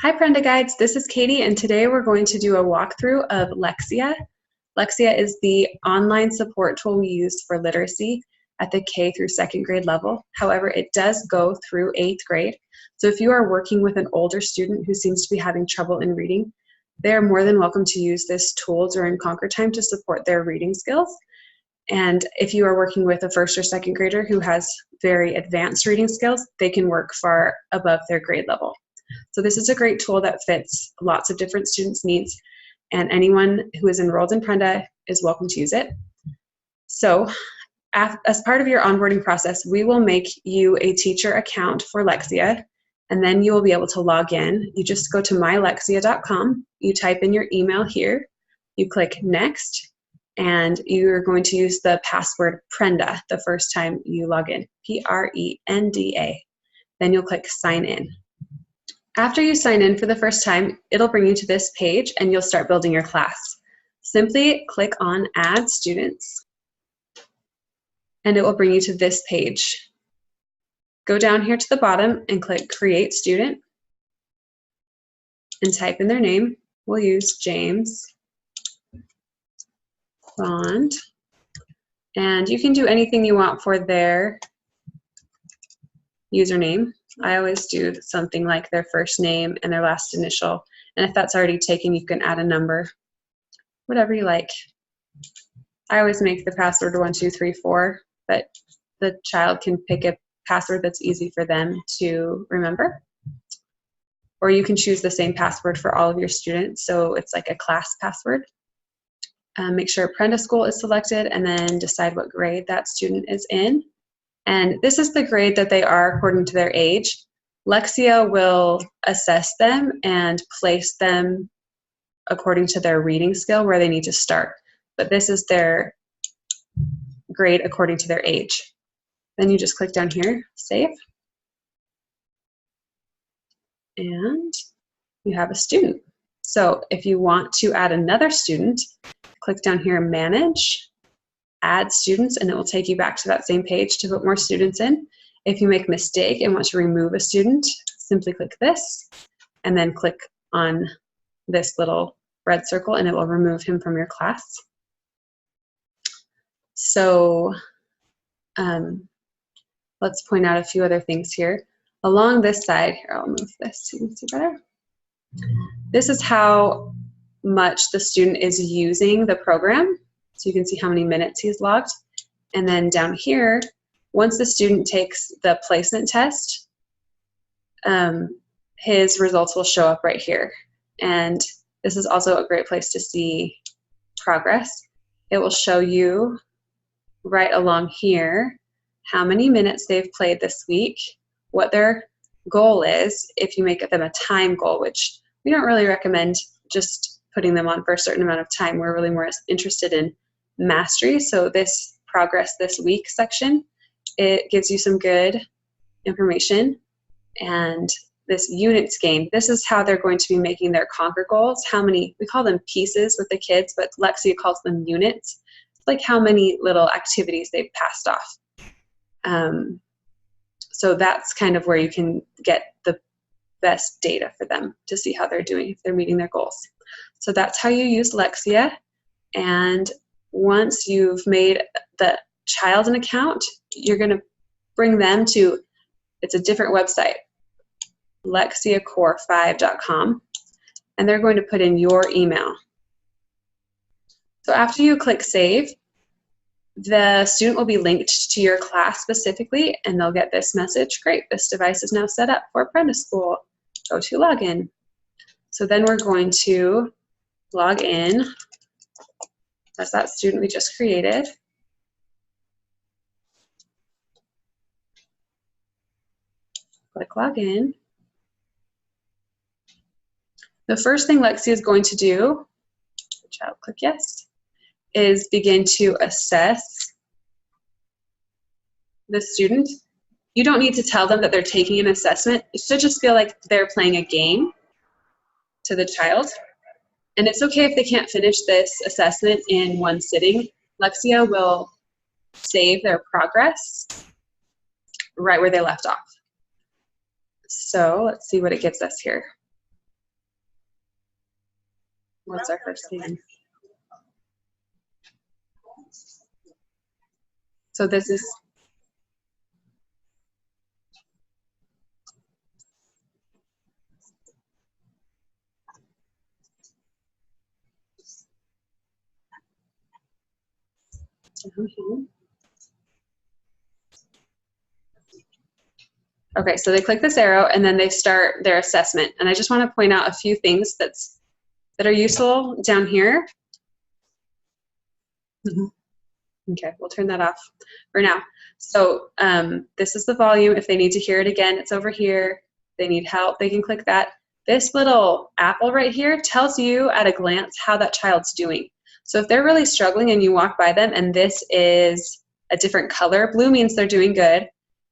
Hi Prenda Guides, this is Katie and today we're going to do a walkthrough of Lexia. Lexia is the online support tool we use for literacy at the K through 2nd grade level. However, it does go through 8th grade. So if you are working with an older student who seems to be having trouble in reading, they are more than welcome to use this tool during Conquer Time to support their reading skills. And if you are working with a 1st or 2nd grader who has very advanced reading skills, they can work far above their grade level. So this is a great tool that fits lots of different students' needs, and anyone who is enrolled in Prenda is welcome to use it. So as part of your onboarding process, we will make you a teacher account for Lexia, and then you will be able to log in. You just go to mylexia.com, you type in your email here, you click next, and you're going to use the password Prenda the first time you log in, P-R-E-N-D-A. Then you'll click sign in. After you sign in for the first time, it'll bring you to this page and you'll start building your class. Simply click on Add Students and it will bring you to this page. Go down here to the bottom and click Create Student and type in their name. We'll use James Bond, and you can do anything you want for their username. I always do something like their first name and their last initial, and if that's already taken, you can add a number, whatever you like. I always make the password 1234, but the child can pick a password that's easy for them to remember. Or you can choose the same password for all of your students, so it's like a class password. Make sure Prenda School is selected and then decide what grade that student is in. And this is the grade that they are according to their age. Lexia will assess them and place them according to their reading skill where they need to start. But this is their grade according to their age. Then you just click down here, save. And you have a student. So if you want to add another student, click down here, manage, add students, and it will take you back to that same page to put more students in. If you make a mistake and want to remove a student, simply click this and then click on this little red circle and it will remove him from your class. So let's point out a few other things here. Along this side, here I'll move this so you can see better. This is how much the student is using the program. So you can see how many minutes he's logged. And then down here, once the student takes the placement test, his results will show up right here. And this is also a great place to see progress. It will show you right along here how many minutes they've played this week, what their goal is, if you make them a time goal, which we don't really recommend just putting them on for a certain amount of time. We're really more interested in mastery. So this progress this week section, it gives you some good information. And this units gained, this is how they're going to be making their Conquer goals. How many, we call them pieces with the kids, but Lexia calls them units. It's like how many little activities they've passed off. So that's kind of where you can get the best data for them to see how they're doing, if they're meeting their goals. So that's how you use Lexia. And once you've made the child an account, you're going to bring them to, it's a different website, lexiacore5.com, and they're going to put in your email. So after you click save, the student will be linked to your class specifically, and they'll get this message, great, this device is now set up for Prenda School. Go to login. So then we're going to log in as that student we just created. Click login. The first thing Lexia is going to do, child click yes, is begin to assess the student. You don't need to tell them that they're taking an assessment. It should just feel like they're playing a game to the child. And it's okay if they can't finish this assessment in one sitting. Lexia will save their progress right where they left off. So let's see what it gives us here. What's our first scan? So this is okay, so they click this arrow and then they start their assessment. And I just want to point out a few things that are useful down here. Okay, we'll turn that off for now. So this is the volume. If they need to hear it again, it's over here. They need help, they can click that. This little apple right here tells you at a glance how that child's doing. So if they're really struggling and you walk by them and this is a different color, blue means they're doing good.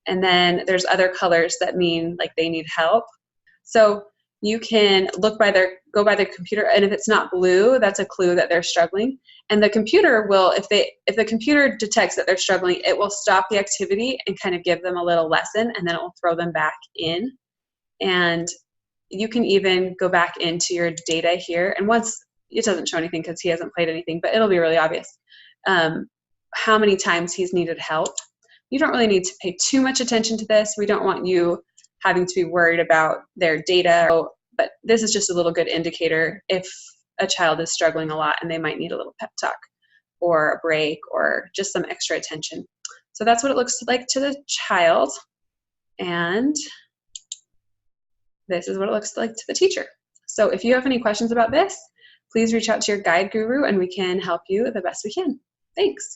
And then there's other colors that mean like they need help. So you can go by their computer, and if it's not blue, that's a clue that they're struggling. And the computer will, if the computer detects that they're struggling, it will stop the activity and kind of give them a little lesson, and then it will throw them back in. And you can even go back into your data here, and once it doesn't show anything because he hasn't played anything, but it'll be really obvious how many times he's needed help. You don't really need to pay too much attention to this. We don't want you having to be worried about their data, but this is just a little good indicator if a child is struggling a lot and they might need a little pep talk or a break or just some extra attention. So that's what it looks like to the child, and this is what it looks like to the teacher. So if you have any questions about this, please reach out to your guide guru and we can help you the best we can. Thanks.